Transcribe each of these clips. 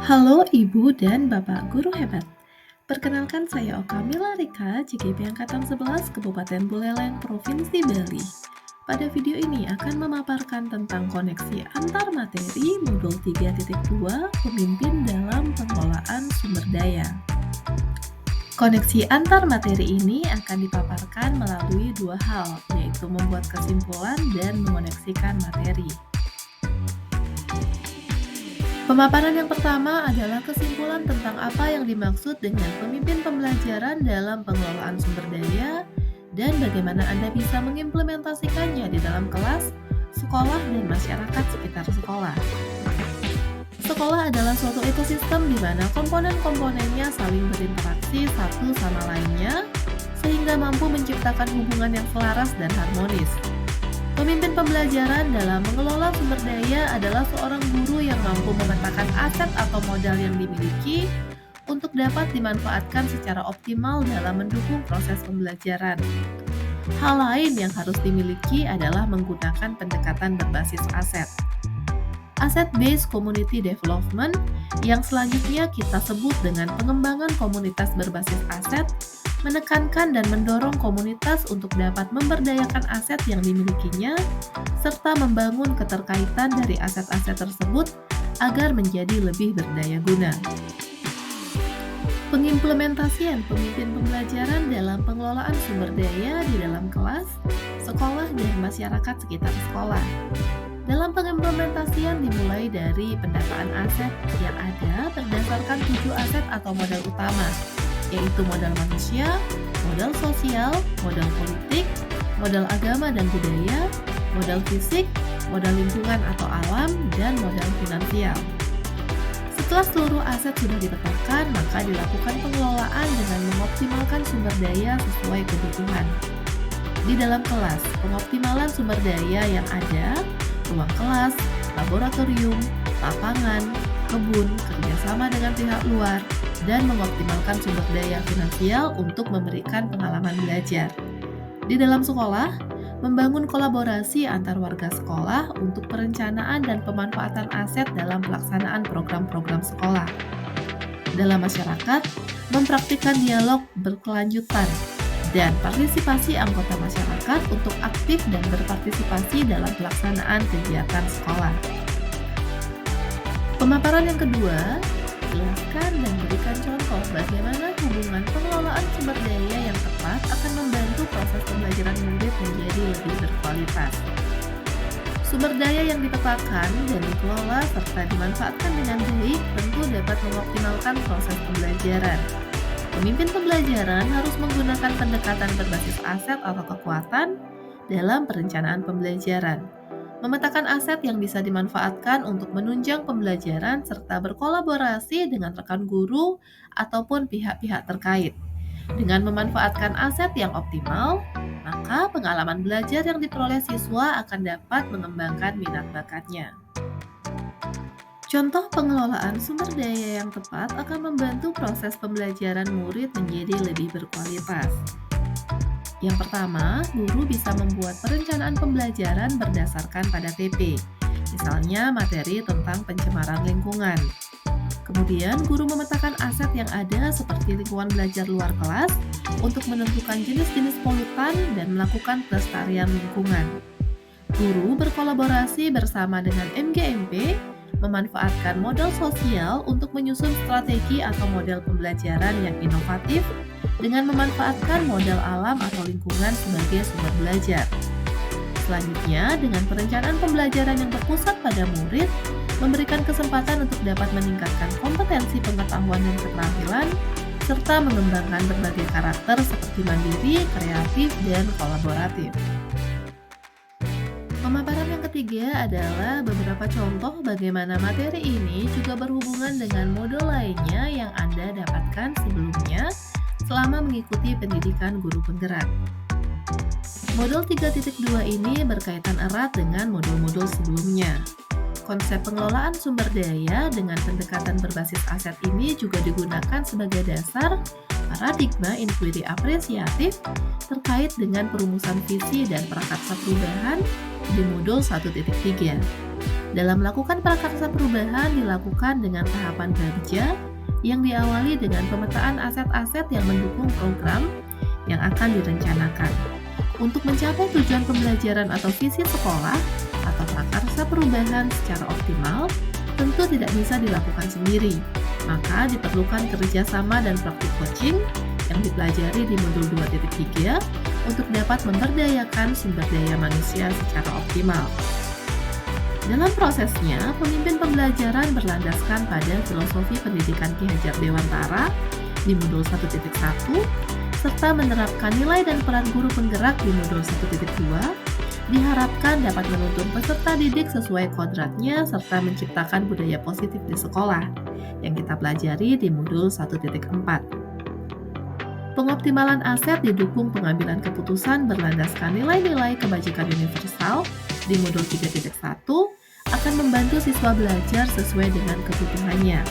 Halo Ibu dan Bapak Guru Hebat. Perkenalkan saya Oka Mila Rika, JGP Angkatan 11 Kabupaten Buleleng, Provinsi Bali. Pada video ini akan memaparkan tentang koneksi antar materi modul 3.2 pemimpin dalam pengelolaan sumber daya. Koneksi antar materi ini akan dipaparkan melalui dua hal, yaitu membuat kesimpulan dan mengoneksikan materi. Pemaparan yang pertama adalah kesimpulan tentang apa yang dimaksud dengan pemimpin pembelajaran dalam pengelolaan sumber daya dan bagaimana Anda bisa mengimplementasikannya di dalam kelas, sekolah, dan masyarakat sekitar sekolah. Sekolah adalah suatu ekosistem di mana komponen-komponennya saling berinteraksi satu sama lainnya sehingga mampu menciptakan hubungan yang selaras dan harmonis. Pemimpin pembelajaran dalam mengelola sumber daya adalah seorang guru yang mampu memetakan aset atau modal yang dimiliki untuk dapat dimanfaatkan secara optimal dalam mendukung proses pembelajaran. Hal lain yang harus dimiliki adalah menggunakan pendekatan berbasis aset. Asset-based community development yang selanjutnya kita sebut dengan pengembangan komunitas berbasis aset menekankan dan mendorong komunitas untuk dapat memberdayakan aset yang dimilikinya, serta membangun keterkaitan dari aset-aset tersebut agar menjadi lebih berdaya guna. Pengimplementasian pemimpin pembelajaran dalam pengelolaan sumber daya di dalam kelas, sekolah, dan masyarakat sekitar sekolah. Dalam pengimplementasian dimulai dari pendataan aset yang ada berdasarkan 7 aset atau modal utama, yaitu modal manusia, modal sosial, modal politik, modal agama dan budaya, modal fisik, modal lingkungan atau alam, dan modal finansial. Setelah seluruh aset sudah dipetakan, maka dilakukan pengelolaan dengan mengoptimalkan sumber daya sesuai kebutuhan. Di dalam kelas, pengoptimalan sumber daya yang ada, ruang kelas, laboratorium, lapangan, kebun, kerjasama dengan pihak luar, dan mengoptimalkan sumber daya finansial untuk memberikan pengalaman belajar. Di dalam sekolah, membangun kolaborasi antar warga sekolah untuk perencanaan dan pemanfaatan aset dalam pelaksanaan program-program sekolah. Dalam masyarakat, mempraktikkan dialog berkelanjutan dan partisipasi anggota masyarakat untuk aktif dan berpartisipasi dalam pelaksanaan kegiatan sekolah. Pemaparan yang kedua, jelaskan dan berikan contoh bagaimana hubungan pengelolaan sumber daya yang tepat akan membantu proses pembelajaran murid menjadi lebih berkualitas. Sumber daya yang dipetakan dan dikelola serta dimanfaatkan dengan baik tentu dapat mengoptimalkan proses pembelajaran. Pemimpin pembelajaran harus menggunakan pendekatan berbasis aset atau kekuatan dalam perencanaan pembelajaran. Memetakan aset yang bisa dimanfaatkan untuk menunjang pembelajaran serta berkolaborasi dengan rekan guru ataupun pihak-pihak terkait. Dengan memanfaatkan aset yang optimal, maka pengalaman belajar yang diperoleh siswa akan dapat mengembangkan minat bakatnya. Contoh pengelolaan sumber daya yang tepat akan membantu proses pembelajaran murid menjadi lebih berkualitas. Yang pertama, guru bisa membuat perencanaan pembelajaran berdasarkan pada TP, misalnya materi tentang pencemaran lingkungan. Kemudian, guru memetakan aset yang ada seperti lingkungan belajar luar kelas untuk menentukan jenis-jenis polutan dan melakukan pelestarian lingkungan. Guru berkolaborasi bersama dengan MGMP, memanfaatkan modal sosial untuk menyusun strategi atau model pembelajaran yang inovatif dengan memanfaatkan modal alam atau lingkungan sebagai sumber belajar. Selanjutnya, dengan perencanaan pembelajaran yang berpusat pada murid, memberikan kesempatan untuk dapat meningkatkan kompetensi pengetahuan dan keterampilan, serta mengembangkan berbagai karakter seperti mandiri, kreatif, dan kolaboratif. Pemaparan yang ketiga adalah beberapa contoh bagaimana materi ini juga berhubungan dengan modul lainnya yang Anda dapatkan sebelumnya selama mengikuti pendidikan guru penggerak. Modul 3.2 ini berkaitan erat dengan modul-modul sebelumnya. Konsep pengelolaan sumber daya dengan pendekatan berbasis aset ini juga digunakan sebagai dasar paradigma inquiry apresiatif terkait dengan perumusan visi dan prakarsa perubahan di modul 1.3. Dalam melakukan prakarsa perubahan dilakukan dengan tahapan bagja yang diawali dengan pemetaan aset-aset yang mendukung program yang akan direncanakan. Untuk mencapai tujuan pembelajaran atau visi sekolah atau prakarsa perubahan secara optimal, tentu tidak bisa dilakukan sendiri. Maka diperlukan kerjasama dan praktik coaching yang dipelajari di modul 2.3 untuk dapat memberdayakan sumber daya manusia secara optimal. Dalam prosesnya, pemimpin pembelajaran berlandaskan pada filosofi pendidikan Ki Hajar Dewantara di modul 1.1 serta menerapkan nilai dan peran guru penggerak di modul 1.2, diharapkan dapat menuntun peserta didik sesuai kodratnya serta menciptakan budaya positif di sekolah yang kita pelajari di modul 1.4. Pengoptimalan aset didukung pengambilan keputusan berlandaskan nilai-nilai kebajikan universal di modul 3.1 akan membantu siswa belajar sesuai dengan kebutuhannya.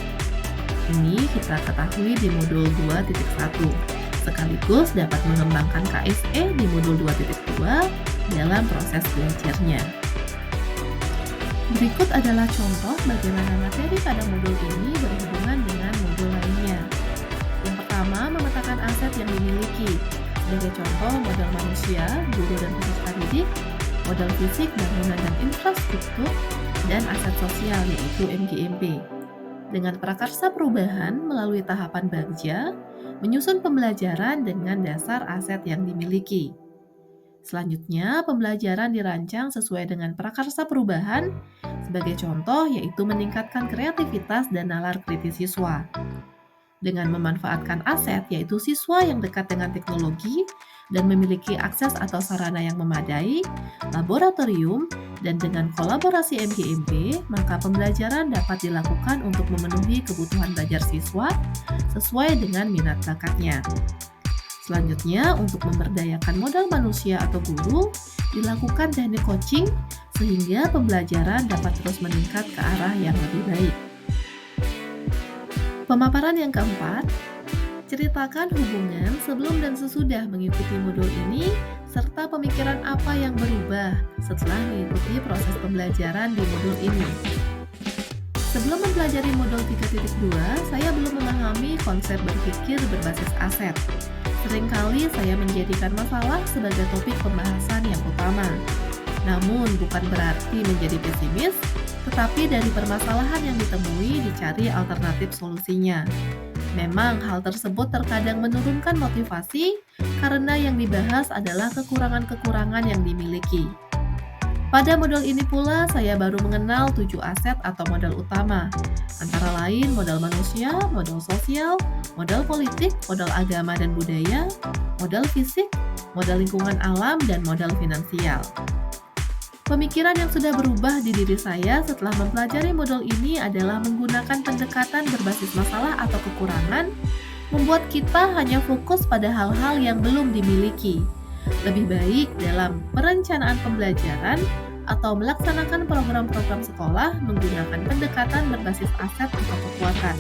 Ini kita ketahui di modul 2.1. Sekaligus dapat mengembangkan KSE di modul 2.2 dalam proses belajarnya. Berikut adalah contoh bagaimana materi pada modul ini berhubungan dengan modul lainnya. Yang pertama, memetakan aset yang dimiliki. Sebagai contoh, modal manusia, guru dan peserta didik, modal fisik, bangunan dan infrastruktur, dan aset sosial yaitu MGMP. Dengan prakarsa perubahan melalui tahapan bagja, menyusun pembelajaran dengan dasar aset yang dimiliki. Selanjutnya, pembelajaran dirancang sesuai dengan prakarsa perubahan, sebagai contoh yaitu meningkatkan kreativitas dan nalar kritis siswa. Dengan memanfaatkan aset yaitu siswa yang dekat dengan teknologi dan memiliki akses atau sarana yang memadai, laboratorium, dan dengan kolaborasi MGMP, maka pembelajaran dapat dilakukan untuk memenuhi kebutuhan belajar siswa sesuai dengan minat bakatnya. Selanjutnya, untuk memberdayakan modal manusia atau guru, dilakukan teknik coaching sehingga pembelajaran dapat terus meningkat ke arah yang lebih baik. Pemaparan yang keempat, ceritakan hubungan sebelum dan sesudah mengikuti modul ini serta pemikiran apa yang berubah setelah mengikuti proses pembelajaran di modul ini. Sebelum mempelajari modul 3.2, saya belum memahami konsep berpikir berbasis aset. Seringkali saya menjadikan masalah sebagai topik pembahasan yang utama. Namun bukan berarti menjadi pesimis, tetapi dari permasalahan yang ditemui dicari alternatif solusinya. Memang hal tersebut terkadang menurunkan motivasi karena yang dibahas adalah kekurangan-kekurangan yang dimiliki. Pada modul ini pula saya baru mengenal 7 aset atau modal utama, antara lain modal manusia, modal sosial, modal politik, modal agama dan budaya, modal fisik, modal lingkungan alam, dan modal finansial. Pemikiran yang sudah berubah di diri saya setelah mempelajari modul ini adalah menggunakan pendekatan berbasis masalah atau kekurangan, membuat kita hanya fokus pada hal-hal yang belum dimiliki. Lebih baik dalam perencanaan pembelajaran atau melaksanakan program-program sekolah menggunakan pendekatan berbasis aset atau kekuatan.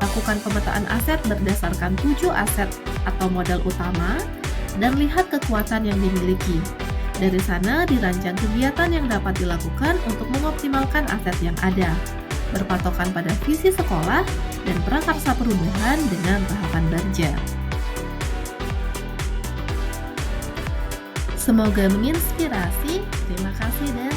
Lakukan pemetaan aset berdasarkan 7 aset atau modal utama dan lihat kekuatan yang dimiliki. Dari sana dirancang kegiatan yang dapat dilakukan untuk mengoptimalkan aset yang ada, berpatokan pada visi sekolah dan prakarsa perubahan dengan tahapan bagja. Semoga menginspirasi. Terima kasih dan